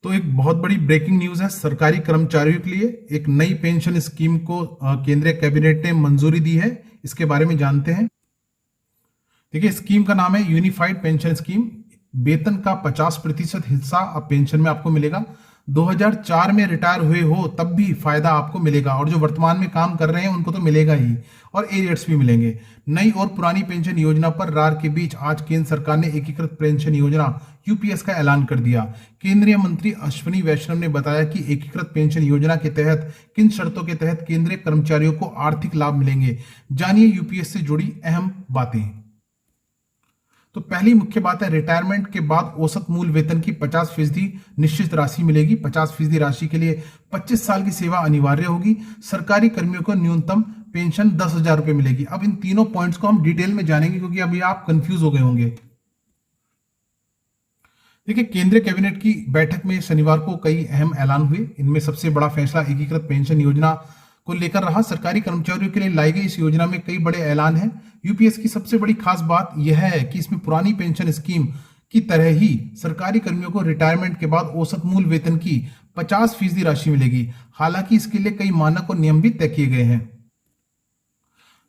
तो एक बहुत बड़ी ब्रेकिंग न्यूज है सरकारी कर्मचारियों के लिए। एक नई पेंशन स्कीम को केंद्रीय कैबिनेट ने मंजूरी दी है। इसके बारे में जानते हैं। देखिए, स्कीम का नाम है यूनिफाइड पेंशन स्कीम। वेतन का 50% हिस्सा अब पेंशन में आपको मिलेगा। 2004 में रिटायर हुए हो तब भी फायदा आपको मिलेगा, और जो वर्तमान में काम कर रहे हैं उनको तो मिलेगा ही, और एरियर्स भी मिलेंगे। नई और पुरानी पेंशन योजना पर रार के बीच आज केंद्र सरकार ने एकीकृत पेंशन योजना यूपीएस का ऐलान कर दिया। केंद्रीय मंत्री अश्विनी वैष्णव ने बताया कि एकीकृत पेंशन योजना के तहत किन शर्तों के तहत केंद्रीय कर्मचारियों को आर्थिक लाभ मिलेंगे। जानिए यूपीएस से जुड़ी अहम बातें। तो पहली मुख्य बात है, रिटायरमेंट के बाद औसत मूल वेतन की 50% निश्चित राशि मिलेगी। 50% राशि के लिए 25 साल की सेवा अनिवार्य होगी। सरकारी कर्मियों को न्यूनतम पेंशन 10,000 रुपए मिलेगी। अब इन तीनों पॉइंट्स को हम डिटेल में जानेंगे, क्योंकि अभी आप कंफ्यूज हो गए होंगे। देखिए, केंद्रीय कैबिनेट की बैठक में शनिवार को कई अहम ऐलान हुए। इनमें सबसे बड़ा फैसला एकीकृत पेंशन योजना को लेकर रहा। सरकारी कर्मचारियों के लिए लाई गई इस योजना में कई बड़े ऐलान हैं। यूपीएस की सबसे बड़ी खास बात यह है कि इसमें पुरानी पेंशन स्कीम की तरह ही सरकारी कर्मियों को रिटायरमेंट के बाद औसत मूल वेतन की 50% राशि मिलेगी। हालांकि इसके लिए कई मानक और नियम भी तय किए गए हैं।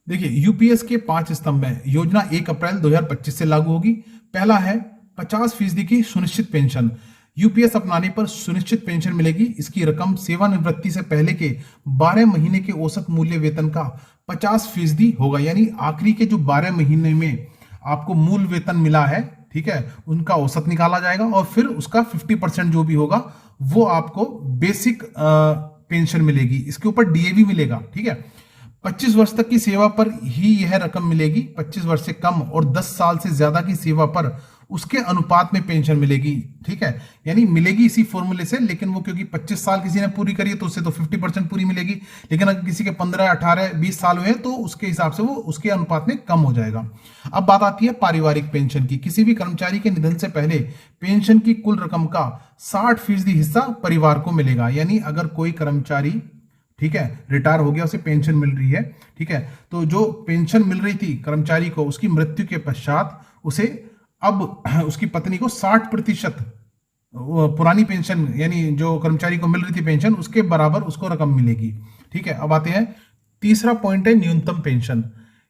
देखिए, यूपीएस के 5 स्तंभ हैं। योजना 1 अप्रैल 2025 से लागू होगी। पहला है 50% की सुनिश्चित पेंशन। यूपीएस अपनाने पर सुनिश्चित पेंशन मिलेगी। इसकी रकम सेवानिवृत्ति से पहले के 12 महीने के औसत मूल्य वेतन का 50% होगा। यानी आखिरी के जो 12 महीने में आपको मूल वेतन मिला है, ठीक है, उनका औसत निकाला जाएगा, और फिर उसका 50% जो भी होगा वो आपको बेसिक पेंशन मिलेगी। इसके ऊपर डीए भी मिलेगा, ठीक है। 25 वर्ष तक की सेवा पर ही यह रकम मिलेगी। 25 वर्ष से कम और 10 साल से ज्यादा की सेवा पर उसके अनुपात में पेंशन मिलेगी, ठीक है। यानी मिलेगी इसी फॉर्मूले से, लेकिन वो क्योंकि 25 साल किसी ने पूरी करी है तो उससे तो 50% पूरी मिलेगी, लेकिन अगर किसी के 15, 18, 20 साल हुए तो उसके हिसाब से वो उसके अनुपात में कम हो जाएगा। अब बात आती है पारिवारिक पेंशन की। किसी भी कर्मचारी के निधन से पहले पेंशन की कुल रकम का 60% हिस्सा परिवार को मिलेगा। यानी अगर कोई कर्मचारी, ठीक है, रिटायर हो गया, उसे पेंशन मिल रही है, ठीक है, तो जो पेंशन मिल रही थी कर्मचारी को, उसकी मृत्यु के पश्चात उसे अब उसकी पत्नी को 60% पुरानी पेंशन, यानी जो कर्मचारी को मिल रही थी पेंशन, उसके बराबर उसको रकम मिलेगी, ठीक है। अब आते हैं, तीसरा पॉइंट है न्यूनतम पेंशन।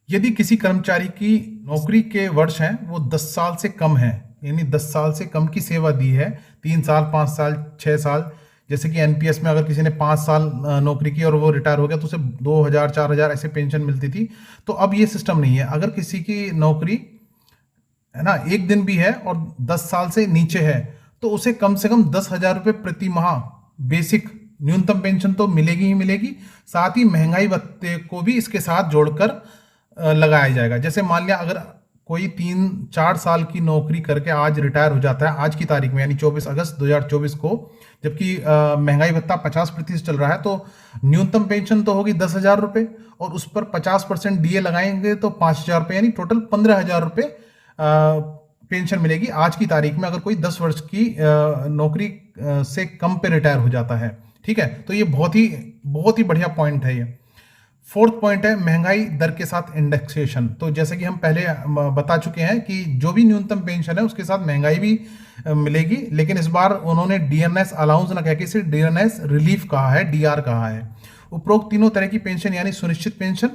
यदि किसी कर्मचारी की नौकरी के वर्ष हैं वो 10 साल से कम है, यानी 10 साल से कम की सेवा दी है, 3 साल, 5 साल, 6 साल, जैसे कि एनपीएस में अगर किसी ने 5 साल नौकरी की और वो रिटायर हो गया तो उसे 2,000, 4,000 ऐसे पेंशन मिलती थी। तो अब ये सिस्टम नहीं है। अगर किसी की नौकरी, है ना, 1 दिन भी है और 10 साल से नीचे है, तो उसे कम से कम 10,000 रुपये प्रति माह बेसिक न्यूनतम पेंशन तो मिलेगी ही मिलेगी। साथ ही महंगाई भत्ते को भी इसके साथ जोड़कर लगाया जाएगा। जैसे मान लिया अगर कोई 3-4 साल की नौकरी करके आज रिटायर हो जाता है, आज की तारीख में, यानी 24 अगस्त 2024 को, जबकि महंगाई भत्ता 50% चल रहा है, तो न्यूनतम पेंशन तो होगी 10,000 रुपये, और उस पर 50% डीए लगाएंगे तो 5,000 रुपये, यानी टोटल 15,000 रुपये पेंशन मिलेगी आज की तारीख में, अगर कोई 10 वर्ष की नौकरी से कम पे रिटायर हो जाता है, ठीक है। तो ये बहुत ही बढ़िया पॉइंट है ये। 4th पॉइंट है महंगाई दर के साथ इंडेक्सेशन। तो जैसे कि हम पहले बता चुके हैं कि जो भी न्यूनतम पेंशन है उसके साथ महंगाई भी मिलेगी, लेकिन इस बार उन्होंने डीएनएस अलाउंस ना कह के इसे डीएनएस रिलीफ कहा है, डीआर कहा है। उपरोक्त तीनों तरह की पेंशन, यानी सुनिश्चित पेंशन,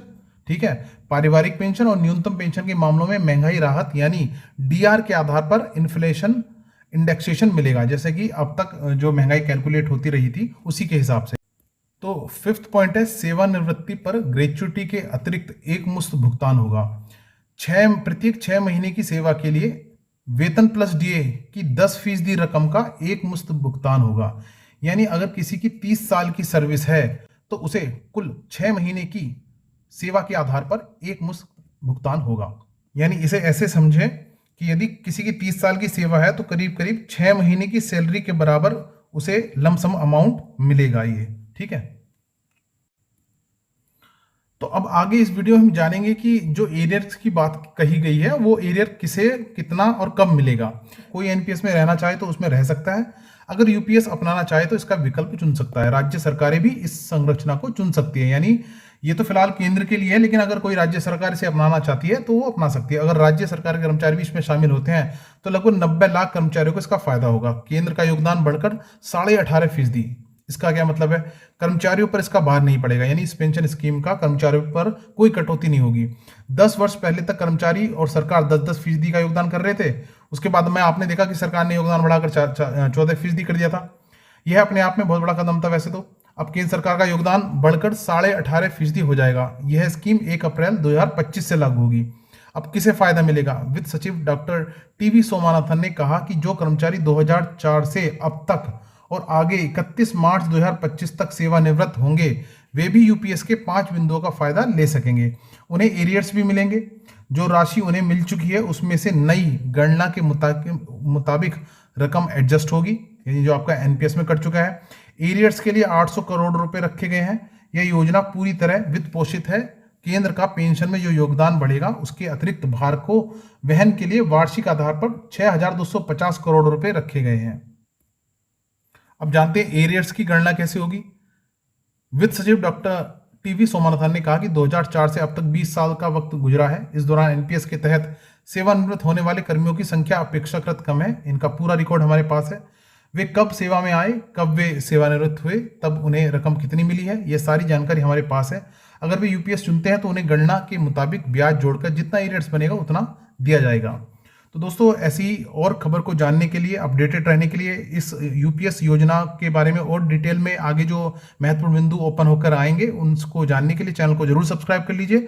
ठीक है, पारिवारिक पेंशन और न्यूनतम पेंशन के मामलों में महंगाई राहत यानी डीआर के आधार पर इन्फ्लेशन इंडेक्सेशन मिलेगा, जैसे कि अब तक जो महंगाई कैलकुलेट होती रही थी उसी के हिसाब से। तो 5th पॉइंट है सेवानिवृत्ति पर ग्रेच्युटी के अतिरिक्त एक मुश्त भुगतान होगा। प्रत्येक 6 महीने की सेवा के लिए वेतन प्लस डीए की 10% रकम का एक मुश्त भुगतान होगा। यानी अगर किसी की 30 साल की सर्विस है तो उसे कुल 6 महीने की सेवा के आधार पर एक मुश्त भुगतान होगा। यानी इसे ऐसे समझें कि यदि किसी की 30 साल की सेवा है तो करीब करीब 6 महीने की सैलरी के बराबर उसे लमसम अमाउंट मिलेगा ये, ठीक है। तो अब आगे इस वीडियो में हम जानेंगे कि जो एरियर्स की बात कही गई है वो एरियर किसे, कितना और कब मिलेगा। कोई एनपीएस में रहना चाहे तो उसमें रह सकता है। अगर यूपीएस अपनाना चाहे तो इसका विकल्प चुन सकता है। राज्य सरकारें भी इस संरचना को चुन सकती है, यानी ये तो फिलहाल केंद्र के लिए है, लेकिन अगर कोई राज्य सरकार इसे अपनाना चाहती है तो वो अपना सकती है। अगर राज्य सरकार के कर्मचारी भी इसमें शामिल होते हैं तो लगभग 90 लाख कर्मचारियों को इसका फायदा होगा। केंद्र का योगदान बढ़कर 18.5%। इसका क्या मतलब है? कर्मचारियों पर इसका भार नहीं पड़ेगा, यानी इस पेंशन स्कीम का कर्मचारियों पर कोई कटौती नहीं होगी। 10 वर्ष पहले तक कर्मचारी और सरकार 10-10% का योगदान कर रहे थे। उसके बाद में आपने देखा कि सरकार ने योगदान बढ़ाकर 14% कर दिया था। यह अपने आप में बहुत बड़ा कदम था वैसे तो। अब केंद्र सरकार का योगदान बढ़कर 18.5% हो जाएगा। यह स्कीम 1 अप्रैल 2025 से लागू होगी। अब किसे फायदा मिलेगा? वित्त सचिव डॉक्टर टीवी सोमानाथन ने कहा कि जो कर्मचारी 2004 से अब तक और आगे 31 मार्च 2025 तक सेवानिवृत्त होंगे वे भी यूपीएस के 5 बिंदुओं का फायदा ले सकेंगे। उन्हें एरियर्स भी मिलेंगे। जो राशि उन्हें मिल चुकी है उसमें से नई गणना के मुताबिक रकम एडजस्ट होगी, यानी जो आपका एनपीएस में कट चुका है। एरियर्स के लिए 800 करोड़ रुपए रखे गए हैं। यह योजना पूरी तरह वित्त पोषित है। केंद्र का पेंशन में जो योगदान बढ़ेगा उसके अतिरिक्त भार को वहन के लिए वार्षिक आधार पर 6,250 करोड़ रुपए रखे गए हैं। अब जानते हैं एरियर्स की गणना कैसे होगी। वित्त सचिव डॉक्टर टीवी सोमानाथन ने कहा कि 2004 से अब तक 20 साल का वक्त गुजरा है। इस दौरान एनपीएस के तहत सेवानिवृत्त होने वाले कर्मियों की संख्या अपेक्षाकृत कम है। इनका पूरा रिकॉर्ड हमारे पास है। वे कब सेवा में आए, कब वे सेवानिवृत्त हुए, तब उन्हें रकम कितनी मिली है, यह सारी जानकारी हमारे पास है। अगर वे यूपीएस चुनते हैं तो उन्हें गणना के मुताबिक ब्याज जोड़कर जितना एरियर्स बनेगा उतना दिया जाएगा। तो दोस्तों, ऐसी और खबर को जानने के लिए, अपडेटेड रहने के लिए, इस यूपीएस योजना के बारे में और डिटेल में आगे जो महत्वपूर्ण बिंदु ओपन होकर आएंगे उनको जानने के लिए चैनल को जरूर सब्सक्राइब कर लीजिए।